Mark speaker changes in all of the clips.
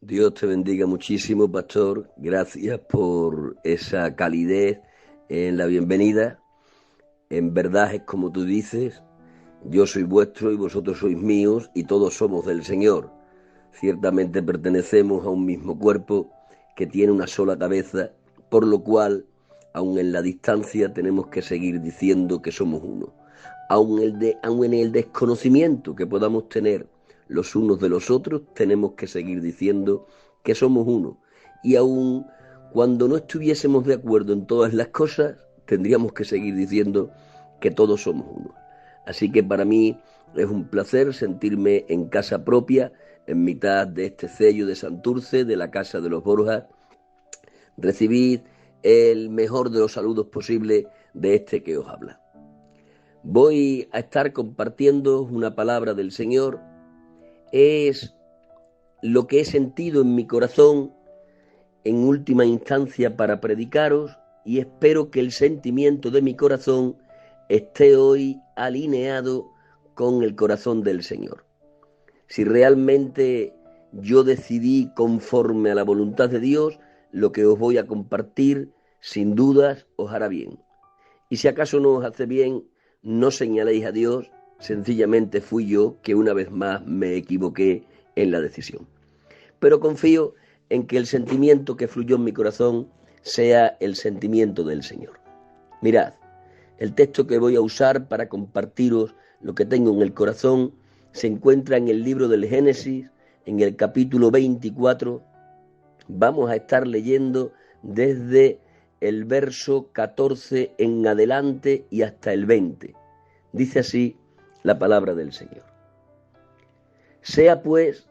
Speaker 1: Dios te bendiga muchísimo, pastor. Gracias por esa calidez en la bienvenida. En verdad es como tú dices, yo soy vuestro y vosotros sois míos y todos somos del Señor. Ciertamente pertenecemos a un mismo cuerpo que tiene una sola cabeza, por lo cual, aun en la distancia, tenemos que seguir diciendo que somos uno. Aun en el desconocimiento que podamos tener los unos de los otros, tenemos que seguir diciendo que somos uno. Y aun cuando no estuviésemos de acuerdo en todas las cosas, tendríamos que seguir diciendo que todos somos uno. Así que para mí es un placer sentirme en casa propia, en mitad de este cello de Santurce, de la Casa de los Borjas. Recibid el mejor de los saludos posible de este que os habla. Voy a estar compartiendo una palabra del Señor. Es lo que he sentido en mi corazón en última instancia para predicaros, y espero que el sentimiento de mi corazón esté hoy alineado con el corazón del Señor. Si realmente yo decidí conforme a la voluntad de Dios, lo que os voy a compartir, sin dudas, os hará bien. Y si acaso no os hace bien, no señaléis a Dios, sencillamente fui yo que una vez más me equivoqué en la decisión. Pero confío en que el sentimiento que fluyó en mi corazón sea el sentimiento del Señor. Mirad, el texto que voy a usar para compartiros lo que tengo en el corazón se encuentra en el libro del Génesis, en el capítulo 24. Vamos a estar leyendo desde el verso 14 en adelante y hasta el 20. Dice así la palabra del Señor. Sea pues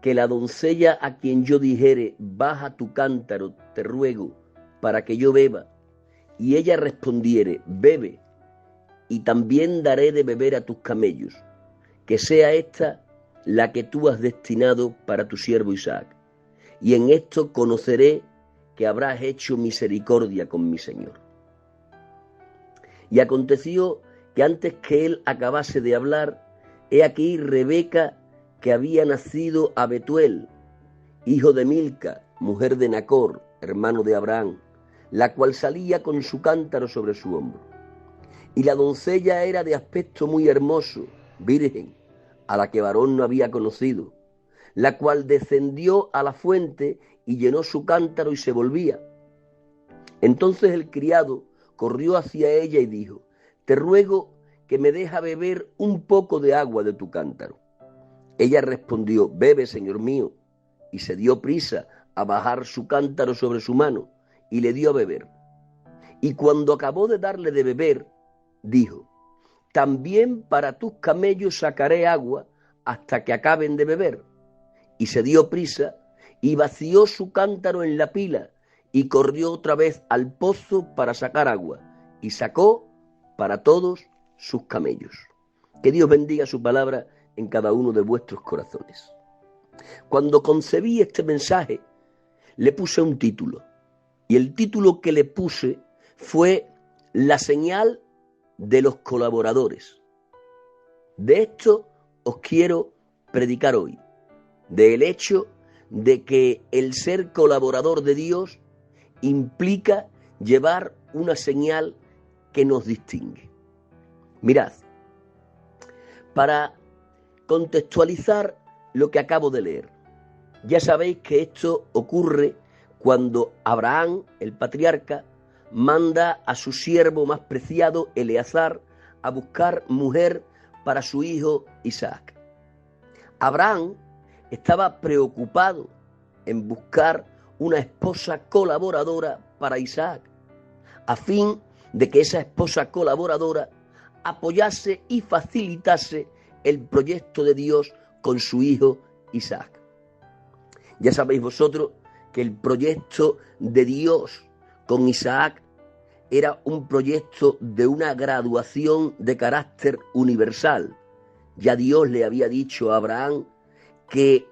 Speaker 1: que la doncella a quien yo dijere, baja tu cántaro, te ruego, para que yo beba, y ella respondiere, bebe, y también daré de beber a tus camellos, que sea esta la que tú has destinado para tu siervo Isaac. Y en esto conoceré que habrás hecho misericordia con mi Señor. Y aconteció que antes que él acabase de hablar, he aquí Rebeca, que había nacido a Betuel, hijo de Milca, mujer de Nacor, hermano de Abraham, la cual salía con su cántaro sobre su hombro. Y la doncella era de aspecto muy hermoso, virgen, a la que varón no había conocido, la cual descendió a la fuente y llenó su cántaro y se volvía. Entonces el criado corrió hacia ella y dijo, te ruego que me deje beber un poco de agua de tu cántaro. Ella respondió, bebe, señor mío, y se dio prisa a bajar su cántaro sobre su mano y le dio a beber. Y cuando acabó de darle de beber, dijo, también para tus camellos sacaré agua hasta que acaben de beber. Y se dio prisa y vació su cántaro en la pila y corrió otra vez al pozo para sacar agua y sacó para todos sus camellos. Que Dios bendiga su palabra en cada uno de vuestros corazones. Cuando concebí este mensaje, le puse un título, y el título que le puse fue La señal de los colaboradores. De esto os quiero predicar hoy, del hecho de que el ser colaborador de Dios implica llevar una señal que nos distingue. Mirad, para contextualizar lo que acabo de leer, ya sabéis que esto ocurre cuando Abraham, el patriarca, manda a su siervo más preciado, Eleazar, a buscar mujer para su hijo Isaac. Abraham estaba preocupado en buscar una esposa colaboradora para Isaac, a fin de que esa esposa colaboradora apoyase y facilitase el proyecto de Dios con su hijo Isaac. Ya sabéis vosotros que el proyecto de Dios con Isaac era un proyecto de una graduación de carácter universal. Ya Dios le había dicho a Abraham que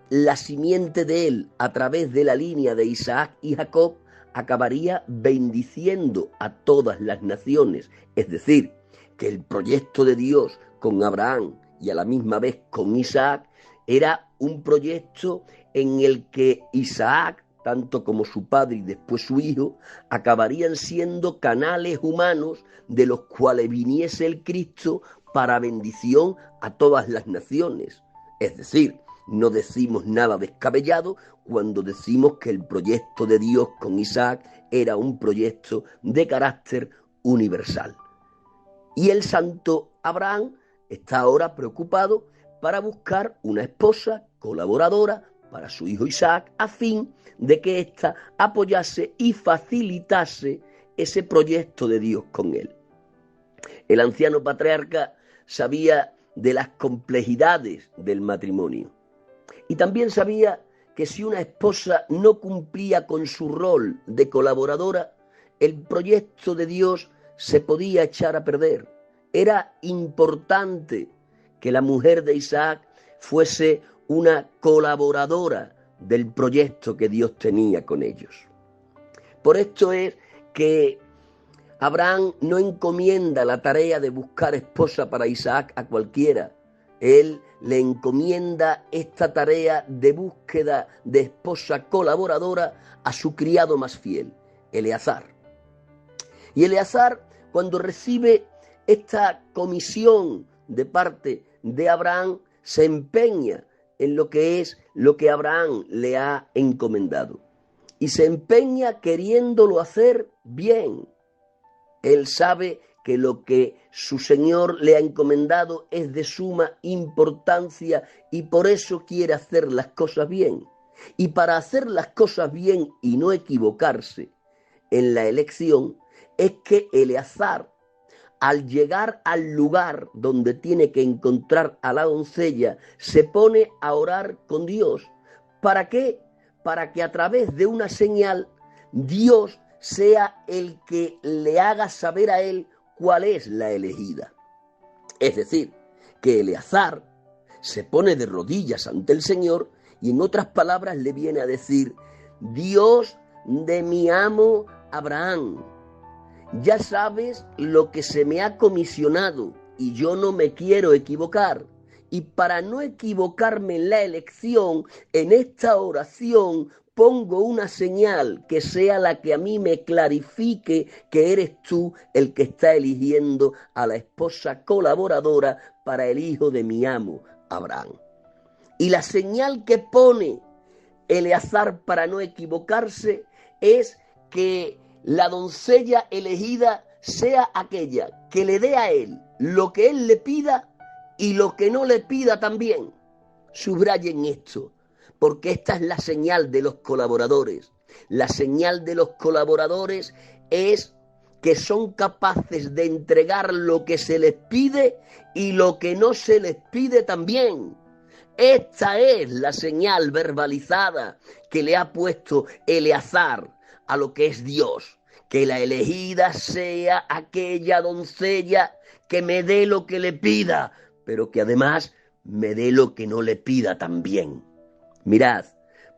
Speaker 1: la simiente de él, a través de la línea de Isaac y Jacob, acabaría bendiciendo a todas las naciones. Es decir, que el proyecto de Dios con Abraham y a la misma vez con Isaac, era un proyecto en el que Isaac, tanto como su padre y después su hijo, acabarían siendo canales humanos de los cuales viniese el Cristo para bendición a todas las naciones. Es decir, no decimos nada descabellado cuando decimos que el proyecto de Dios con Isaac era un proyecto de carácter universal. Y el santo Abraham está ahora preocupado para buscar una esposa colaboradora para su hijo Isaac, a fin de que ésta apoyase y facilitase ese proyecto de Dios con él. El anciano patriarca sabía de las complejidades del matrimonio y también sabía que si una esposa no cumplía con su rol de colaboradora, el proyecto de Dios se podía echar a perder. Era importante que la mujer de Isaac fuese una colaboradora del proyecto que Dios tenía con ellos. Por esto es que Abraham no encomienda la tarea de buscar esposa para Isaac a cualquiera. Él le encomienda esta tarea de búsqueda de esposa colaboradora a su criado más fiel, Eleazar. Y Eleazar, cuando recibe esta comisión de parte de Abraham, se empeña en lo que Abraham le ha encomendado. Y se empeña queriéndolo hacer bien. Él sabe que lo que su Señor le ha encomendado es de suma importancia y por eso quiere hacer las cosas bien. Y para hacer las cosas bien y no equivocarse en la elección, es que Eleazar, al llegar al lugar donde tiene que encontrar a la doncella, se pone a orar con Dios. ¿Para qué? Para que a través de una señal Dios sea el que le haga saber a él cuál es la elegida. Es decir, que Eleazar se pone de rodillas ante el Señor y en otras palabras le viene a decir: Dios de mi amo Abraham, ya sabes lo que se me ha comisionado y yo no me quiero equivocar. Y para no equivocarme en la elección, en esta oración pongo una señal que sea la que a mí me clarifique que eres tú el que está eligiendo a la esposa colaboradora para el hijo de mi amo, Abraham. Y la señal que pone Eleazar para no equivocarse es que la doncella elegida sea aquella que le dé a él lo que él le pida y lo que no le pida también. Subrayen esto, porque esta es la señal de los colaboradores. La señal de los colaboradores es que son capaces de entregar lo que se les pide y lo que no se les pide también. Esta es la señal verbalizada que le ha puesto Eleazar a lo que es Dios, que la elegida sea aquella doncella que me dé lo que le pida, pero que además me dé lo que no le pida también. Mirad,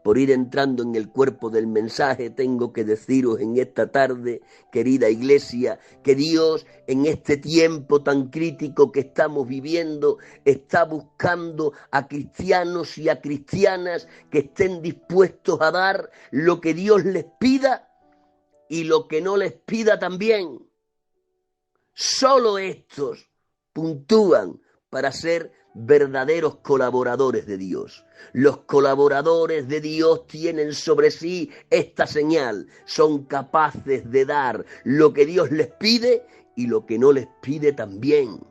Speaker 1: por ir entrando en el cuerpo del mensaje, tengo que deciros en esta tarde, querida iglesia, que Dios en este tiempo tan crítico que estamos viviendo está buscando a cristianos y a cristianas que estén dispuestos a dar lo que Dios les pida y lo que no les pida también. Solo estos puntúan para ser verdaderos colaboradores de Dios. Los colaboradores de Dios tienen sobre sí esta señal. Son capaces de dar lo que Dios les pide y lo que no les pide también.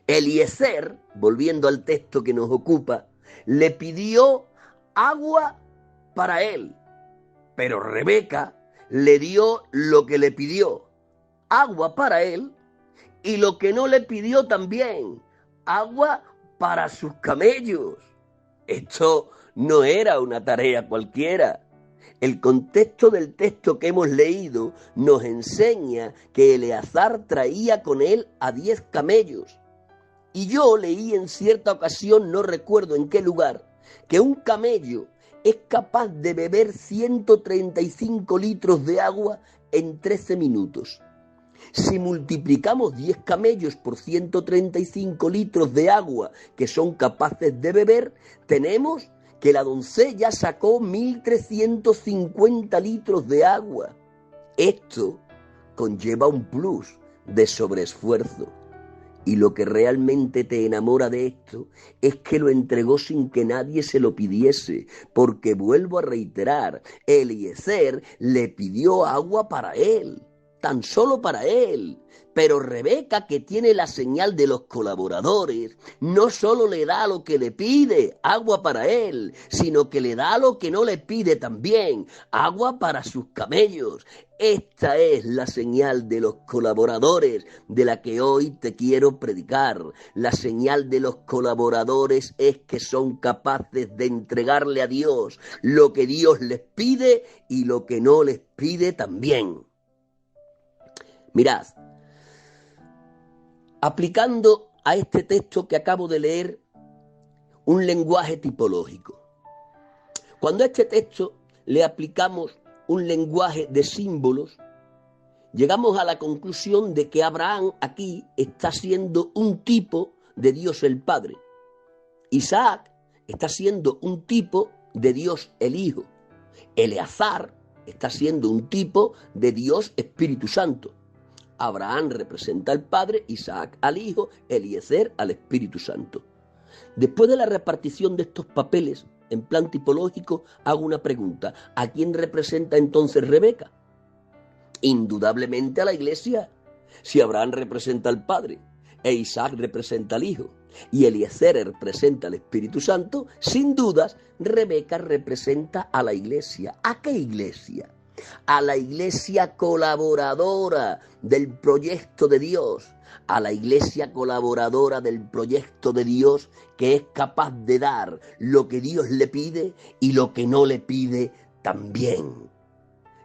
Speaker 1: Eliezer, volviendo al texto que nos ocupa, le pidió agua para él, pero Rebeca le dio lo que le pidió, agua para él, y lo que no le pidió también, agua para sus camellos. Esto no era una tarea cualquiera. El contexto del texto que hemos leído nos enseña que Eleazar traía con él a 10 camellos. Y yo leí en cierta ocasión, no recuerdo en qué lugar, que un camello es capaz de beber 135 litros de agua en 13 minutos. Si multiplicamos 10 camellos por 135 litros de agua que son capaces de beber, tenemos que la doncella sacó 1.350 litros de agua. Esto conlleva un plus de sobreesfuerzo. Y lo que realmente te enamora de esto es que lo entregó sin que nadie se lo pidiese, porque vuelvo a reiterar, Eliezer le pidió agua para él, tan solo para él. Pero Rebeca, que tiene la señal de los colaboradores, no solo le da lo que le pide, agua para él, sino que le da lo que no le pide también, agua para sus camellos. Esta es la señal de los colaboradores de la que hoy te quiero predicar. La señal de los colaboradores es que son capaces de entregarle a Dios lo que Dios les pide y lo que no les pide también. Mirad, aplicando a este texto que acabo de leer un lenguaje tipológico. Cuando a este texto le aplicamos un lenguaje de símbolos, llegamos a la conclusión de que Abraham aquí está siendo un tipo de Dios el Padre. Isaac está siendo un tipo de Dios el Hijo. Eleazar está siendo un tipo de Dios Espíritu Santo. Abraham representa al Padre, Isaac al Hijo, Eliezer al Espíritu Santo. Después de la repartición de estos papeles en plan tipológico, hago una pregunta. ¿A quién representa entonces Rebeca? Indudablemente a la iglesia. Si Abraham representa al Padre, e Isaac representa al Hijo, y Eliezer representa al Espíritu Santo, sin dudas, Rebeca representa a la iglesia. ¿A qué iglesia? A la iglesia colaboradora del proyecto de Dios, a la iglesia colaboradora del proyecto de Dios, que es capaz de dar lo que Dios le pide y lo que no le pide también.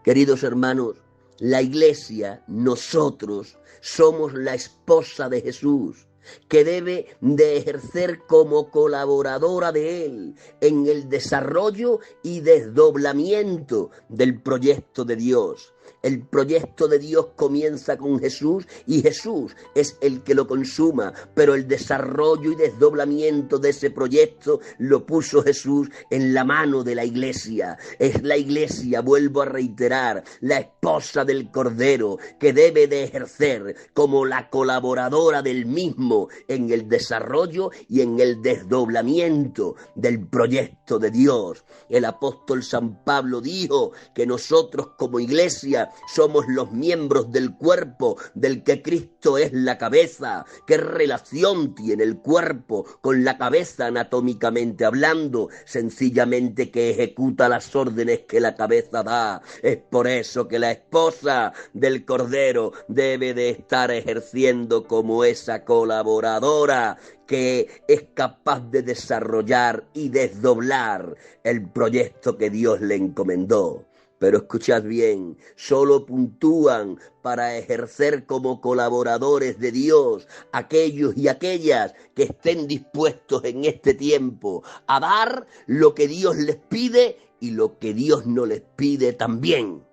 Speaker 1: Queridos hermanos, la iglesia, nosotros, somos la esposa de Jesús, que debe de ejercer como colaboradora de Él en el desarrollo y desdoblamiento del proyecto de Dios. El proyecto de Dios comienza con Jesús y Jesús es el que lo consuma, pero el desarrollo y desdoblamiento de ese proyecto lo puso Jesús en la mano de la iglesia. Es la iglesia, vuelvo a reiterar, la esposa del Cordero, que debe de ejercer como la colaboradora del mismo en el desarrollo y en el desdoblamiento del proyecto de Dios. El apóstol San Pablo dijo que nosotros como iglesia somos los miembros del cuerpo del que Cristo es la cabeza. ¿Qué relación tiene el cuerpo con la cabeza anatómicamente hablando? Sencillamente que ejecuta las órdenes que la cabeza da. Es por eso que la esposa del Cordero debe de estar ejerciendo como esa colaboradora que es capaz de desarrollar y desdoblar el proyecto que Dios le encomendó. Pero escuchad bien, solo puntúan para ejercer como colaboradores de Dios aquellos y aquellas que estén dispuestos en este tiempo a dar lo que Dios les pide y lo que Dios no les pide también.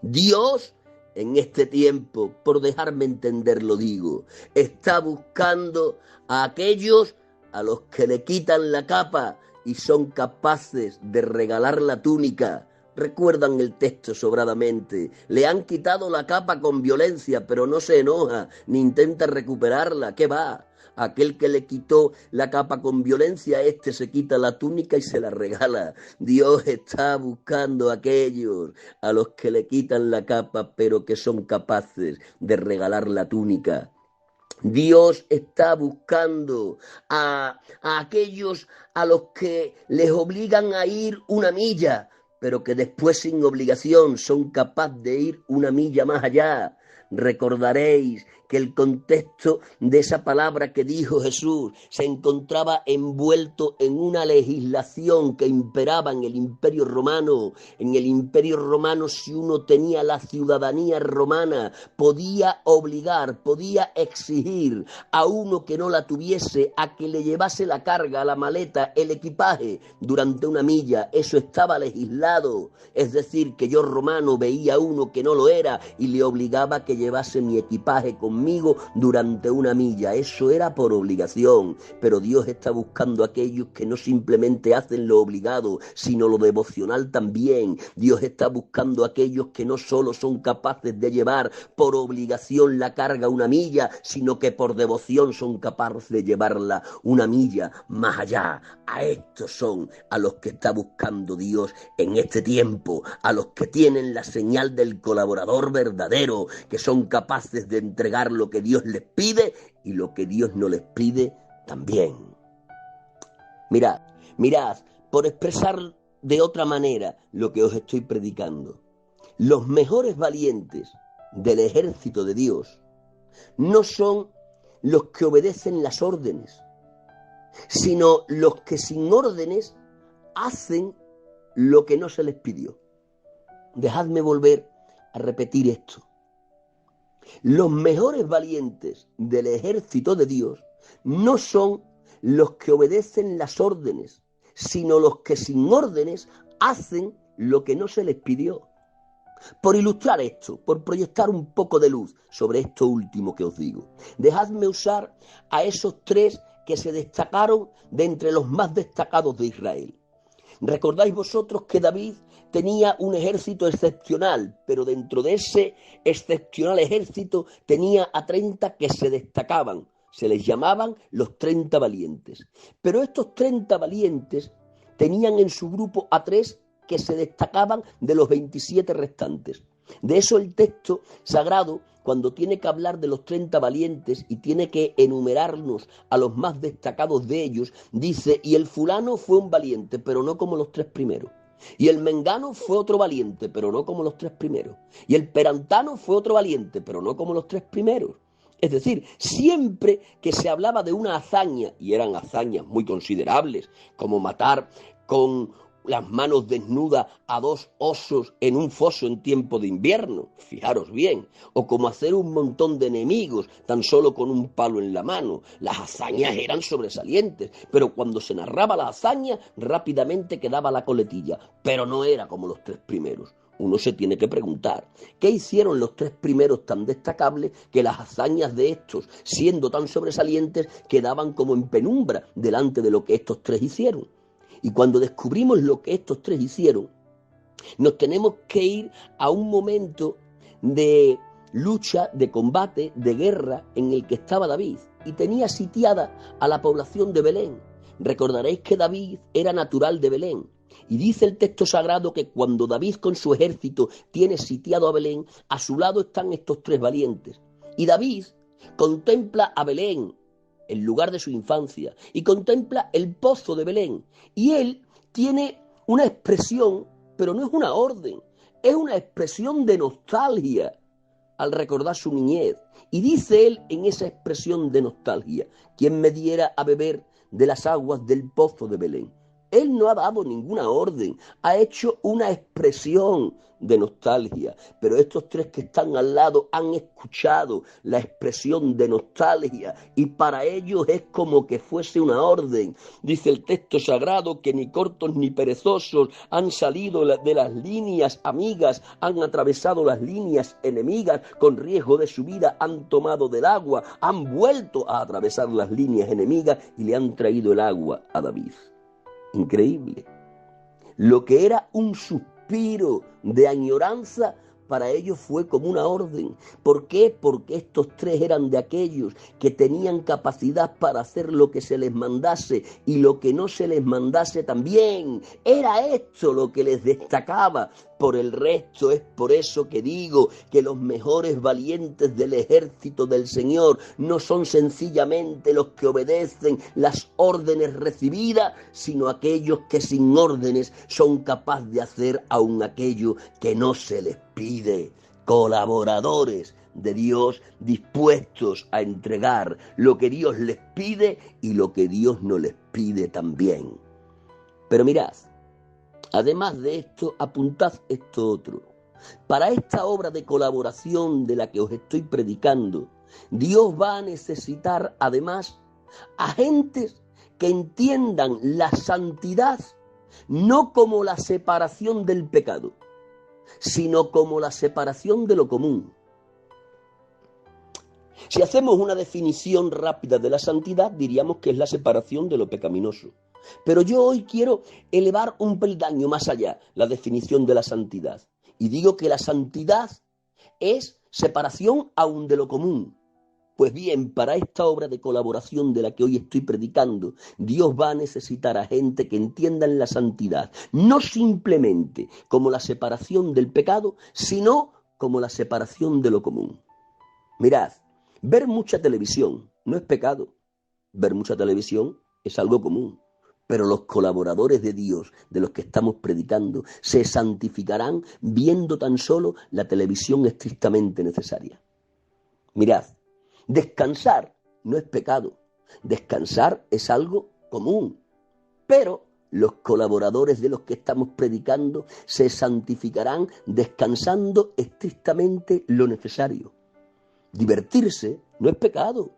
Speaker 1: Dios, en este tiempo, por dejarme entender lo digo, está buscando a aquellos a los que le quitan la capa y son capaces de regalar la túnica. Recuerdan el texto sobradamente. Le han quitado la capa con violencia, pero no se enoja ni intenta recuperarla. ¿Qué va? Aquel que le quitó la capa con violencia, se quita la túnica y se la regala. Dios está buscando a aquellos a los que le quitan la capa, pero que son capaces de regalar la túnica. Dios está buscando a aquellos a los que les obligan a ir una milla, pero que después sin obligación son capaces de ir una milla más allá. Recordaréis que el contexto de esa palabra que dijo Jesús se encontraba envuelto en una legislación que imperaba en el Imperio Romano. En el Imperio Romano, si uno tenía la ciudadanía romana, podía obligar, podía exigir a uno que no la tuviese a que le llevase la carga, la maleta, el equipaje durante una milla. Eso estaba legislado. Es decir, que yo romano veía a uno que no lo era y le obligaba necesitaba que llevase mi equipaje conmigo durante una milla. Eso era por obligación. Pero Dios está buscando a aquellos que no simplemente hacen lo obligado, sino lo devocional también. Dios está buscando a aquellos que no solo son capaces de llevar por obligación la carga una milla, sino que por devoción son capaces de llevarla una milla más allá. A estos son a los que está buscando Dios en este tiempo, a los que tienen la señal del colaborador verdadero, que son capaces de entregar lo que Dios les pide y lo que Dios no les pide también. Mirad, por expresar de otra manera lo que os estoy predicando, los mejores valientes del ejército de Dios no son los que obedecen las órdenes, sino los que sin órdenes hacen lo que no se les pidió. Dejadme volver a repetir esto. Los mejores valientes del ejército de Dios no son los que obedecen las órdenes, sino los que sin órdenes hacen lo que no se les pidió. Por ilustrar esto, por proyectar un poco de luz sobre esto último que os digo, dejadme usar a esos tres que se destacaron de entre los más destacados de Israel. ¿Recordáis vosotros que David tenía un ejército excepcional, pero dentro de ese excepcional ejército tenía a 30 que se destacaban? Se les llamaban los 30 valientes. Pero estos 30 valientes tenían en su grupo a 3 que se destacaban de los 27 restantes. De eso el texto sagrado, cuando tiene que hablar de los 30 valientes y tiene que enumerarnos a los más destacados de ellos, dice: y el fulano fue un valiente, pero no como los 3 primeros. Y el mengano fue otro valiente, pero no como los 3 primeros. Y el perantano fue otro valiente, pero no como los 3 primeros. Es decir, siempre que se hablaba de una hazaña, y eran hazañas muy considerables, como matar con las manos desnudas a 2 osos en un foso en tiempo de invierno, fijaros bien, o como hacer un montón de enemigos tan solo con un palo en la mano. Las hazañas eran sobresalientes, pero cuando se narraba la hazaña rápidamente quedaba la coletilla, pero no era como los 3 primeros. Uno se tiene que preguntar, ¿qué hicieron los 3 primeros tan destacables que las hazañas de estos, siendo tan sobresalientes, quedaban como en penumbra delante de lo que estos 3 hicieron? Y cuando descubrimos lo que estos 3 hicieron, nos tenemos que ir a un momento de lucha, de combate, de guerra en el que estaba David y tenía sitiada a la población de Belén. Recordaréis que David era natural de Belén. Y dice el texto sagrado que cuando David con su ejército tiene sitiado a Belén, a su lado están estos 3 valientes. Y David contempla a Belén, el lugar de su infancia, y contempla el pozo de Belén. Y él tiene una expresión, pero no es una orden, es una expresión de nostalgia al recordar su niñez. Y dice él en esa expresión de nostalgia: ¿quién me diera a beber de las aguas del pozo de Belén? Él no ha dado ninguna orden, ha hecho una expresión de nostalgia, pero estos 3 que están al lado han escuchado la expresión de nostalgia y para ellos es como que fuese una orden. Dice el texto sagrado que ni cortos ni perezosos han salido de las líneas amigas, han atravesado las líneas enemigas con riesgo de su vida, han tomado del agua, han vuelto a atravesar las líneas enemigas y le han traído el agua a David. Increíble. Lo que era un suspiro de añoranza, para ellos fue como una orden. ¿Por qué? Porque estos 3 eran de aquellos que tenían capacidad para hacer lo que se les mandase y lo que no se les mandase también. Era esto lo que les destacaba por el resto. Es por eso que digo que los mejores valientes del ejército del Señor no son sencillamente los que obedecen las órdenes recibidas, sino aquellos que sin órdenes son capaces de hacer aún aquello que no se les pide. Colaboradores de Dios dispuestos a entregar lo que Dios les pide y lo que Dios no les pide también. Pero mirad, además de esto, apuntad esto otro. Para esta obra de colaboración de la que os estoy predicando, Dios va a necesitar además agentes que entiendan la santidad no como la separación del pecado, sino como la separación de lo común. Si hacemos una definición rápida de la santidad, diríamos que es la separación de lo pecaminoso. Pero yo hoy quiero elevar un peldaño más allá la definición de la santidad. Y digo que la santidad es separación aún de lo común. Pues bien, para esta obra de colaboración de la que hoy estoy predicando, Dios va a necesitar a gente que entiendan la santidad, no simplemente como la separación del pecado, sino como la separación de lo común. Mirad, ver mucha televisión no es pecado. Ver mucha televisión es algo común. Pero los colaboradores de Dios, de los que estamos predicando, se santificarán viendo tan solo la televisión estrictamente necesaria. Mirad, descansar no es pecado. Descansar es algo común. Pero los colaboradores de los que estamos predicando se santificarán descansando estrictamente lo necesario. Divertirse no es pecado,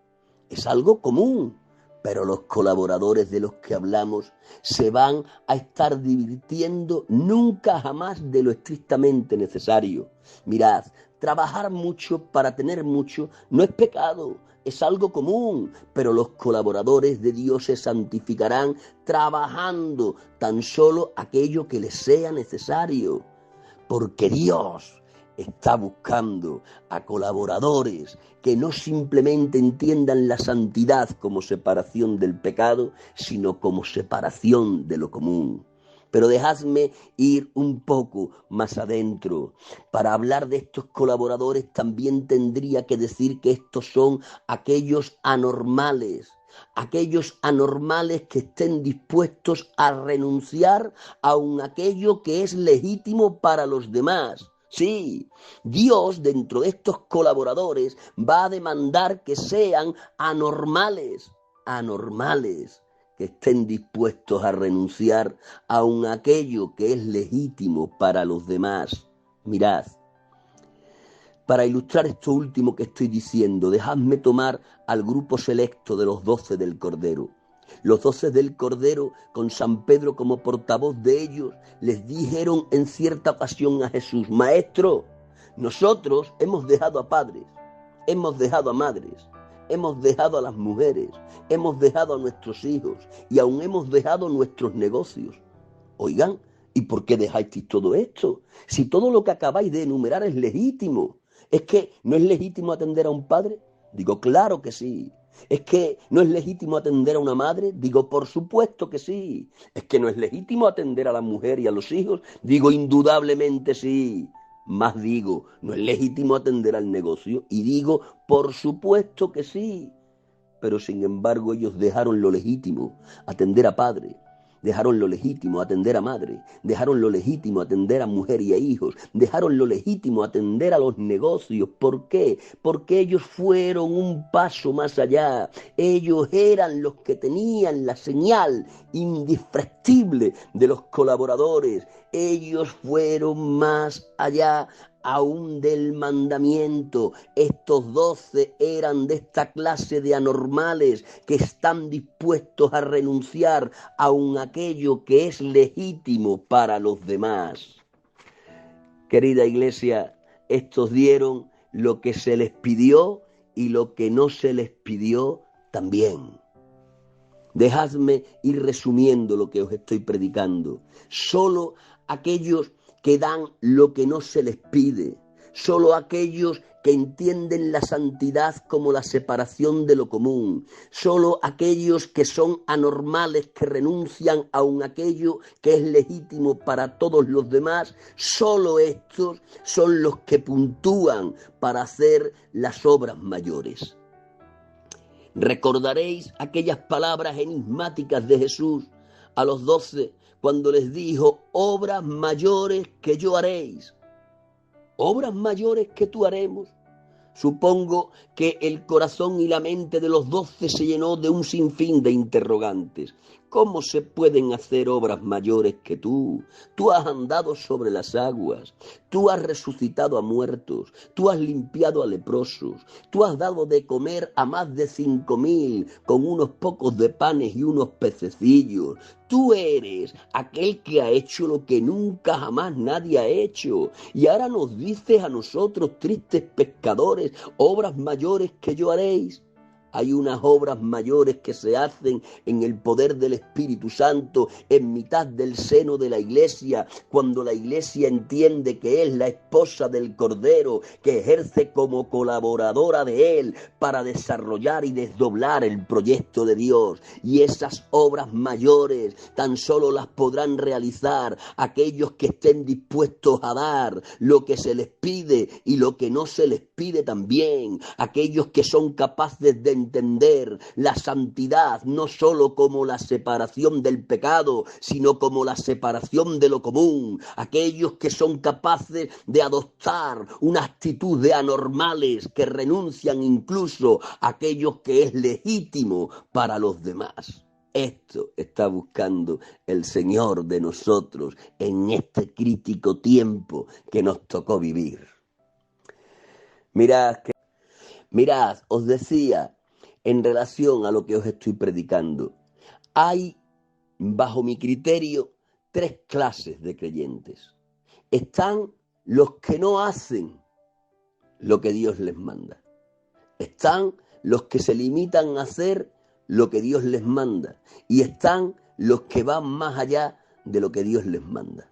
Speaker 1: es algo común, pero los colaboradores de los que hablamos se van a estar divirtiendo nunca jamás de lo estrictamente necesario. Mirad, trabajar mucho para tener mucho no es pecado, es algo común, pero los colaboradores de Dios se santificarán trabajando tan solo aquello que les sea necesario, porque Dios está buscando a colaboradores que no simplemente entiendan la santidad como separación del pecado, sino como separación de lo común. Pero dejadme ir un poco más adentro. Para hablar de estos colaboradores también tendría que decir que estos son aquellos anormales que estén dispuestos a renunciar aun aquello que es legítimo para los demás. Sí, Dios dentro de estos colaboradores va a demandar que sean anormales, que estén dispuestos a renunciar aun aquello que es legítimo para los demás. Mirad, para ilustrar esto último que estoy diciendo, dejadme tomar al grupo selecto de los 12 del Cordero. Los 12 del Cordero, con San Pedro como portavoz de ellos, les dijeron en cierta ocasión a Jesús: Maestro, nosotros hemos dejado a padres, hemos dejado a madres, hemos dejado a las mujeres, hemos dejado a nuestros hijos y aún hemos dejado nuestros negocios. Oigan, ¿y por qué dejáis todo esto? Si todo lo que acabáis de enumerar es legítimo. ¿Es que no es legítimo atender a un padre? Digo, claro que sí. ¿Es que no es legítimo atender a una madre? Digo, por supuesto que sí. ¿Es que no es legítimo atender a la mujer y a los hijos? Digo, indudablemente sí. Más digo, ¿no es legítimo atender al negocio? Y digo, por supuesto que sí. Pero sin embargo ellos dejaron lo legítimo, atender a padre. Dejaron lo legítimo, atender a madre. Dejaron lo legítimo, atender a mujer y a hijos. Dejaron lo legítimo, atender a los negocios. ¿Por qué? Porque ellos fueron un paso más allá. Ellos eran los que tenían la señal indisfractible de los colaboradores. Ellos fueron más allá aún del mandamiento. Estos 12 eran de esta clase de anormales que están dispuestos a renunciar aún aquello que es legítimo para los demás. Querida iglesia, estos dieron lo que se les pidió y lo que no se les pidió también. Dejadme ir resumiendo lo que os estoy predicando. Solo aquellos que dan lo que no se les pide, solo aquellos que entienden la santidad como la separación de lo común, solo aquellos que son anormales, que renuncian aun aquello que es legítimo para todos los demás, solo estos son los que puntúan para hacer las obras mayores. Recordaréis aquellas palabras enigmáticas de Jesús a los 12 cuando les dijo: obras mayores que yo haréis. Obras mayores que tú haremos. Supongo que el corazón y la mente de los 12 se llenó de un sinfín de interrogantes. ¿Cómo se pueden hacer obras mayores que tú? Tú has andado sobre las aguas, tú has resucitado a muertos, tú has limpiado a leprosos, tú has dado de comer a más de 5.000 con unos pocos de panes y unos pececillos. Tú eres aquel que ha hecho lo que nunca jamás nadie ha hecho. Y ahora nos dices a nosotros, tristes pescadores, obras mayores que yo haréis. Hay unas obras mayores que se hacen en el poder del Espíritu Santo en mitad del seno de la iglesia, cuando la iglesia entiende que es la esposa del Cordero, que ejerce como colaboradora de él para desarrollar y desdoblar el proyecto de Dios. Y esas obras mayores tan solo las podrán realizar aquellos que estén dispuestos a dar lo que se les pide y lo que no se les pide también, aquellos que son capaces de entender la santidad no solo como la separación del pecado, sino como la separación de lo común, aquellos que son capaces de adoptar una actitud de anormales, que renuncian incluso a aquello que es legítimo para los demás. Esto está buscando el Señor de nosotros en este crítico tiempo que nos tocó vivir. Mirad, os decía, en relación a lo que os estoy predicando, hay, bajo mi criterio, 3 clases de creyentes. Están los que no hacen lo que Dios les manda. Están los que se limitan a hacer lo que Dios les manda. Y están los que van más allá de lo que Dios les manda.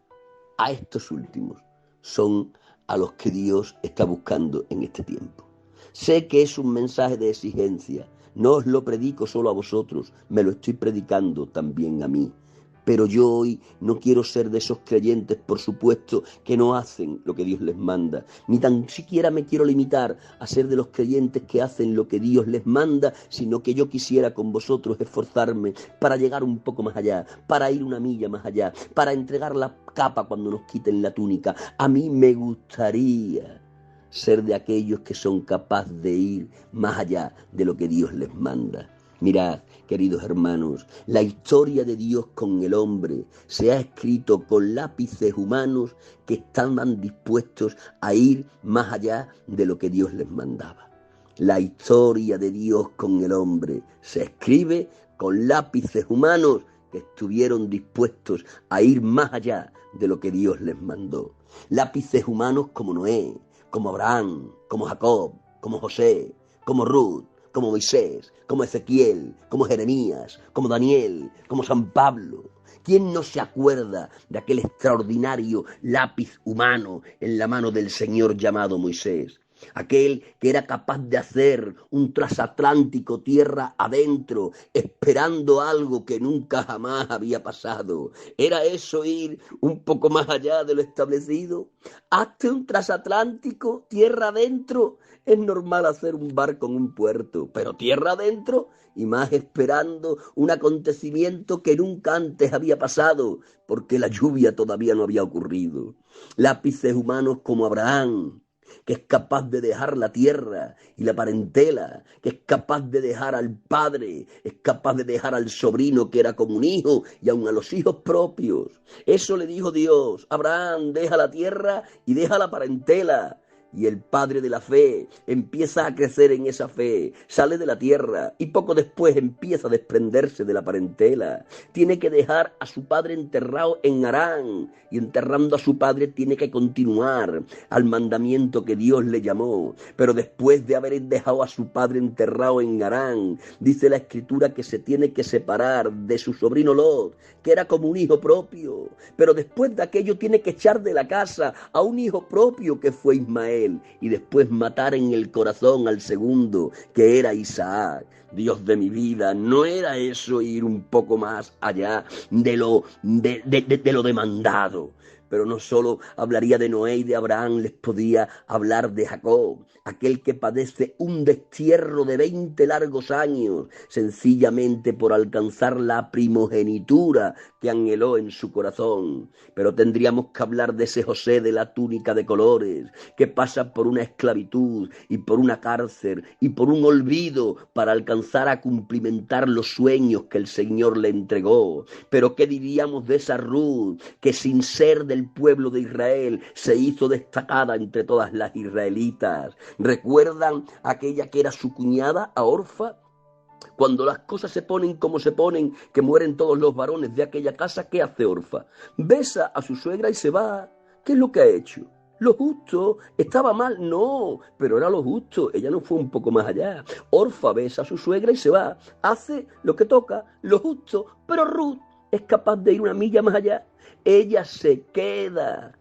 Speaker 1: A estos últimos son a los que Dios está buscando en este tiempo. Sé que es un mensaje de exigencia. No os lo predico solo a vosotros, me lo estoy predicando también a mí. Pero yo hoy no quiero ser de esos creyentes, por supuesto, que no hacen lo que Dios les manda. Ni tan siquiera me quiero limitar a ser de los creyentes que hacen lo que Dios les manda, sino que yo quisiera con vosotros esforzarme para llegar un poco más allá, para ir una milla más allá, para entregar la capa cuando nos quiten la túnica. A mí me gustaría ser de aquellos que son capaces de ir más allá de lo que Dios les manda. Mirad, queridos hermanos, la historia de Dios con el hombre se ha escrito con lápices humanos que estaban dispuestos a ir más allá de lo que Dios les mandaba. La historia de Dios con el hombre se escribe con lápices humanos que estuvieron dispuestos a ir más allá de lo que Dios les mandó. Lápices humanos como Noé, como Abraham, como Jacob, como José, como Ruth, como Moisés, como Ezequiel, como Jeremías, como Daniel, como San Pablo. ¿Quién no se acuerda de aquel extraordinario lápiz humano en la mano del Señor llamado Moisés? Aquel que era capaz de hacer un transatlántico tierra adentro, esperando algo que nunca jamás había pasado. ¿Era eso ir un poco más allá de lo establecido? Hazte un transatlántico tierra adentro. Es normal hacer un barco en un puerto, pero tierra adentro, y más esperando un acontecimiento que nunca antes había pasado, porque la lluvia todavía no había ocurrido. Lápices humanos como Abraham, que es capaz de dejar la tierra y la parentela, que es capaz de dejar al padre, es capaz de dejar al sobrino que era como un hijo y aun a los hijos propios. Eso le dijo Dios: Abraham, deja la tierra y deja la parentela. Y el padre de la fe empieza a crecer en esa fe, sale de la tierra y poco después empieza a desprenderse de la parentela. Tiene que dejar a su padre enterrado en Harán, y enterrando a su padre tiene que continuar al mandamiento que Dios le llamó. Pero después de haber dejado a su padre enterrado en Harán, dice la Escritura que se tiene que separar de su sobrino Lot, que era como un hijo propio. Pero después de aquello tiene que echar de la casa a un hijo propio que fue Ismael, y después matar en el corazón al segundo, que era Isaac. Dios de mi vida, ¿no era eso ir un poco más allá de lo demandado? pero no solo hablaría de Noé y de Abraham, les podía hablar de Jacob, aquel que padece un destierro de 20 largos años, sencillamente por alcanzar la primogenitura que anheló en su corazón. Pero tendríamos que hablar de ese José de la túnica de colores, que pasa por una esclavitud y por una cárcel y por un olvido para alcanzar a cumplimentar los sueños que el Señor le entregó. Pero ¿qué diríamos de esa Ruth que sin ser del pueblo de Israel se hizo destacada entre todas las israelitas? ¿Recuerdan aquella que era su cuñada, a Orfa? Cuando las cosas se ponen como se ponen, que mueren todos los varones de aquella casa, ¿qué hace Orfa? Besa a su suegra y se va. ¿Qué es lo que ha hecho? Lo justo. ¿Estaba mal? No, pero era lo justo. Ella no fue un poco más allá. Orfa besa a su suegra y se va. Hace lo que toca, lo justo, pero Ruth es capaz de ir una milla más allá. Ella se queda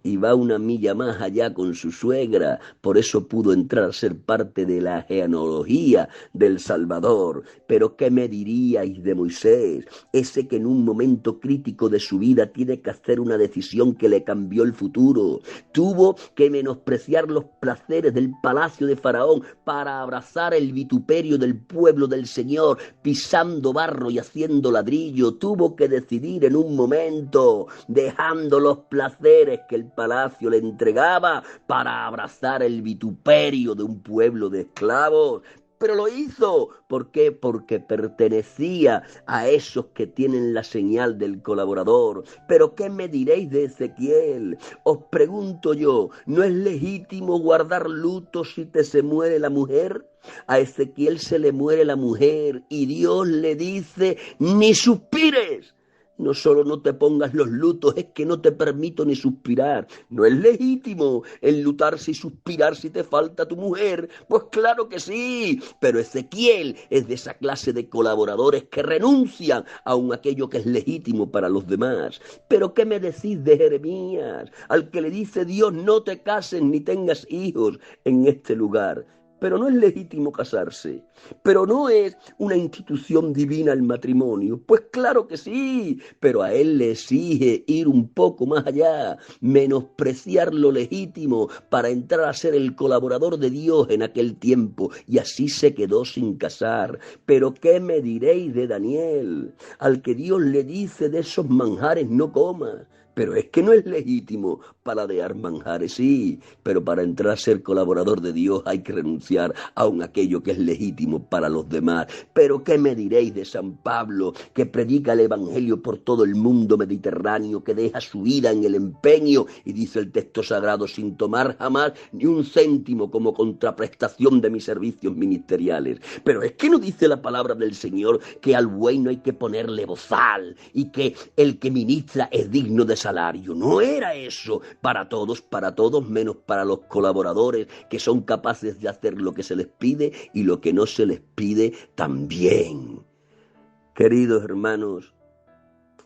Speaker 1: y va una milla más allá con su suegra. Por eso pudo entrar a ser parte de la genealogía del Salvador. Pero ¿qué me diríais de Moisés? Ese que en un momento crítico de su vida tiene que hacer una decisión que le cambió el futuro. Tuvo que menospreciar los placeres del palacio de Faraón para abrazar el vituperio del pueblo del Señor, pisando barro y haciendo ladrillo. Tuvo que decidir en un momento, dejando los placeres que el palacio le entregaba para abrazar el vituperio de un pueblo de esclavos. Pero lo hizo. ¿Por qué? Porque pertenecía a esos que tienen la señal del colaborador. ¿Pero qué me diréis de Ezequiel? Os pregunto yo, ¿no es legítimo guardar luto si te se muere la mujer? A Ezequiel se le muere la mujer y Dios le dice, ni suspires. No solo no te pongas los lutos, es que no te permito ni suspirar. No es legítimo enlutarse y suspirar si te falta tu mujer. Pues claro que sí, pero Ezequiel es de esa clase de colaboradores que renuncian aun aquello que es legítimo para los demás. Pero ¿qué me decís de Jeremías? Al que le dice Dios, no te cases ni tengas hijos en este lugar. Pero no es legítimo casarse, pero no es una institución divina el matrimonio. Pues claro que sí, pero a él le exige ir un poco más allá, menospreciar lo legítimo para entrar a ser el colaborador de Dios en aquel tiempo, y así se quedó sin casar. Pero ¿qué me diréis de Daniel? Al que Dios le dice de esos manjares no comas. Pero es que no es legítimo paladear manjares, sí, pero para entrar a ser colaborador de Dios hay que renunciar aun aquello que es legítimo para los demás. Pero ¿qué me diréis de San Pablo, que predica el Evangelio por todo el mundo mediterráneo, que deja su vida en el empeño, y dice el texto sagrado, sin tomar jamás ni un céntimo como contraprestación de mis servicios ministeriales? Pero es que no dice la palabra del Señor que al buey no hay que ponerle bozal y que el que ministra es digno de salario. No era eso para todos menos para los colaboradores, que son capaces de hacer lo que se les pide y lo que no se les pide también. Queridos hermanos,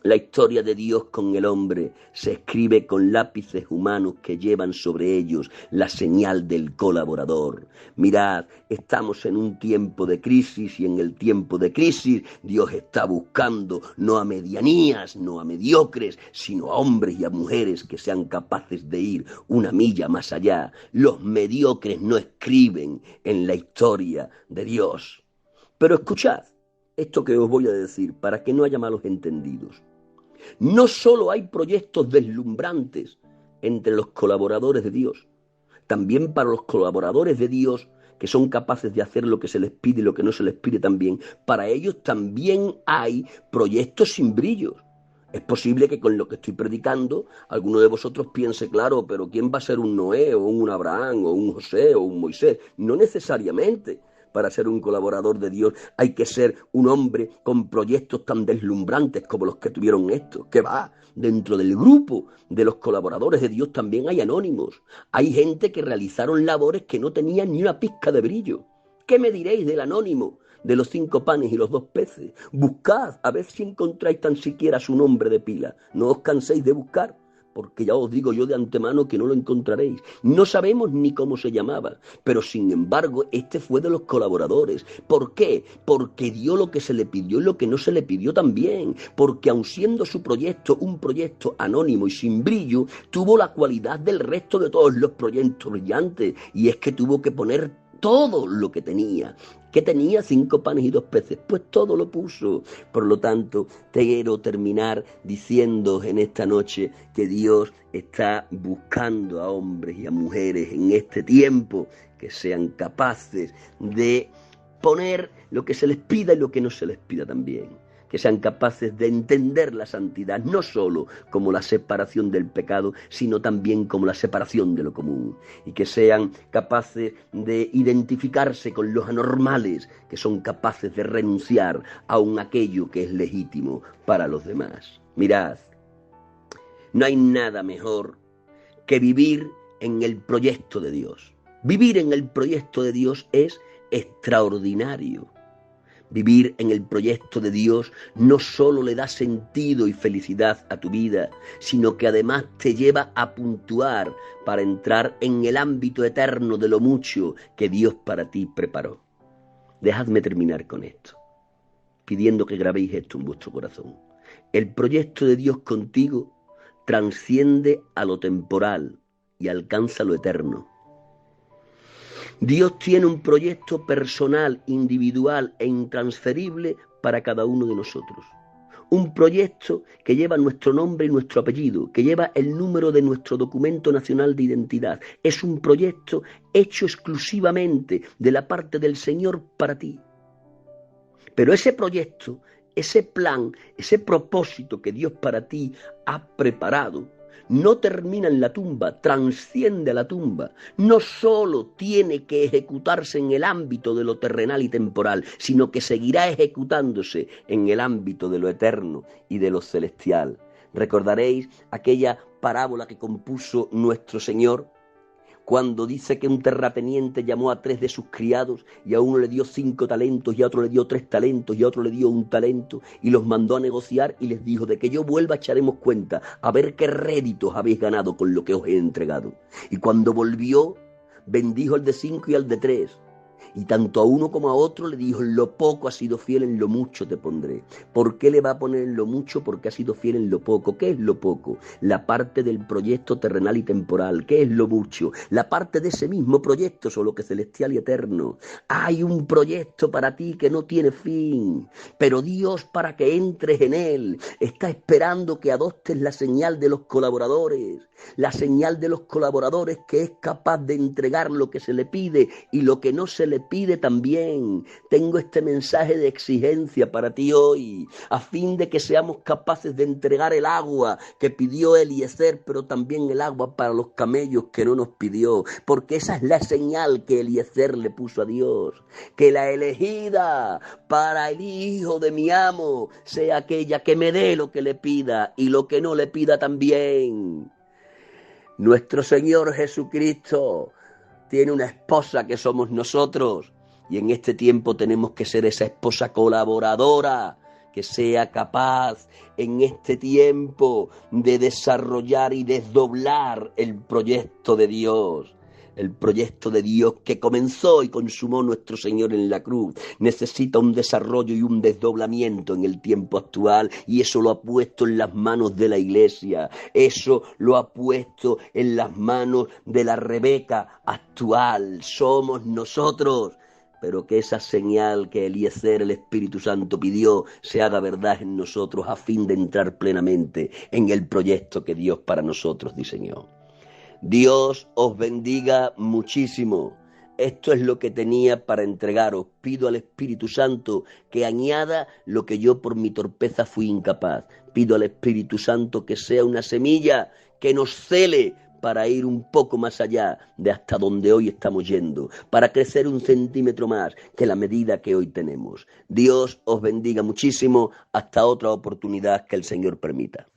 Speaker 1: la historia de Dios con el hombre se escribe con lápices humanos que llevan sobre ellos la señal del colaborador. Mirad, estamos en un tiempo de crisis, y en el tiempo de crisis Dios está buscando no a medianías, no a mediocres, sino a hombres y a mujeres que sean capaces de ir una milla más allá. Los mediocres no escriben en la historia de Dios. Pero escuchad esto que os voy a decir para que no haya malos entendidos. No solo hay proyectos deslumbrantes entre los colaboradores de Dios, también para los colaboradores de Dios que son capaces de hacer lo que se les pide y lo que no se les pide también, para ellos también hay proyectos sin brillos. Es posible que con lo que estoy predicando alguno de vosotros piense, claro, pero ¿quién va a ser un Noé o un Abraham o un José o un Moisés? No necesariamente. Para ser un colaborador de Dios hay que ser un hombre con proyectos tan deslumbrantes como los que tuvieron estos. ¿Qué va? Dentro del grupo de los colaboradores de Dios también hay anónimos. Hay gente que realizaron labores que no tenían ni una pizca de brillo. ¿Qué me diréis del anónimo de los 5 panes y los 2 peces? Buscad a ver si encontráis tan siquiera su nombre de pila. No os canséis de buscar, porque ya os digo yo de antemano que no lo encontraréis. No sabemos ni cómo se llamaba, pero sin embargo este fue de los colaboradores. ¿Por qué? Porque dio lo que se le pidió y lo que no se le pidió también, porque aun siendo su proyecto un proyecto anónimo y sin brillo, tuvo la cualidad del resto de todos los proyectos brillantes, y es que tuvo que poner todo lo que tenía. ¿Qué tenía? 5 panes y 2 peces. Pues todo lo puso. Por lo tanto, quiero terminar diciendo en esta noche que Dios está buscando a hombres y a mujeres en este tiempo que sean capaces de poner lo que se les pida y lo que no se les pida también. Que sean capaces de entender la santidad no solo como la separación del pecado, sino también como la separación de lo común. Y que sean capaces de identificarse con los anormales, que son capaces de renunciar aun aquello que es legítimo para los demás. Mirad, no hay nada mejor que vivir en el proyecto de Dios. Vivir en el proyecto de Dios es extraordinario. Vivir en el proyecto de Dios no solo le da sentido y felicidad a tu vida, sino que además te lleva a puntuar para entrar en el ámbito eterno de lo mucho que Dios para ti preparó. Dejadme terminar con esto, pidiendo que grabéis esto en vuestro corazón. El proyecto de Dios contigo trasciende a lo temporal y alcanza lo eterno. Dios tiene un proyecto personal, individual e intransferible para cada uno de nosotros. Un proyecto que lleva nuestro nombre y nuestro apellido, que lleva el número de nuestro documento nacional de identidad. Es un proyecto hecho exclusivamente de la parte del Señor para ti. Pero ese proyecto, ese plan, ese propósito que Dios para ti ha preparado, no termina en la tumba, trasciende a la tumba. No solo tiene que ejecutarse en el ámbito de lo terrenal y temporal, sino que seguirá ejecutándose en el ámbito de lo eterno y de lo celestial. Recordaréis aquella parábola que compuso nuestro Señor, cuando dice que un terrateniente llamó a 3 de sus criados y a uno le dio 5 talentos y a otro le dio 3 talentos y a otro le dio 1 talento y los mandó a negociar y les dijo: de que yo vuelva echaremos cuenta a ver qué réditos habéis ganado con lo que os he entregado. Y cuando volvió, bendijo al de 5 y al de 3. Y tanto a uno como a otro le dijo: en lo poco has sido fiel, en lo mucho te pondré. ¿Por qué le va a poner en lo mucho? Porque ha sido fiel en lo poco. ¿Qué es lo poco? La parte del proyecto terrenal y temporal. ¿Qué es lo mucho? La parte de ese mismo proyecto, solo que celestial y eterno. Hay un proyecto para ti que no tiene fin, pero Dios, para que entres en él, está esperando que adoptes la señal de los colaboradores. La señal de los colaboradores, que es capaz de entregar lo que se le pide y lo que no se le pide también. Tengo este mensaje de exigencia para ti hoy, a fin de que seamos capaces de entregar el agua que pidió Eliezer, pero también el agua para los camellos que no nos pidió, porque esa es la señal que Eliezer le puso a Dios, que la elegida para el hijo de mi amo sea aquella que me dé lo que le pida y lo que no le pida también. Nuestro Señor Jesucristo tiene una esposa que somos nosotros, y en este tiempo tenemos que ser esa esposa colaboradora que sea capaz en este tiempo de desarrollar y desdoblar el proyecto de Dios. El proyecto de Dios que comenzó y consumó nuestro Señor en la cruz necesita un desarrollo y un desdoblamiento en el tiempo actual, y eso lo ha puesto en las manos de la Iglesia, eso lo ha puesto en las manos de la Rebeca actual. Somos nosotros, pero que esa señal que Eliezer, el Espíritu Santo, pidió se haga verdad en nosotros, a fin de entrar plenamente en el proyecto que Dios para nosotros diseñó. Dios os bendiga muchísimo. Esto es lo que tenía para entregaros. Pido al Espíritu Santo que añada lo que yo por mi torpeza fui incapaz. Pido al Espíritu Santo que sea una semilla que nos cele para ir un poco más allá de hasta donde hoy estamos yendo, para crecer 1 centímetro más que la medida que hoy tenemos. Dios os bendiga muchísimo. Hasta otra oportunidad que el Señor permita.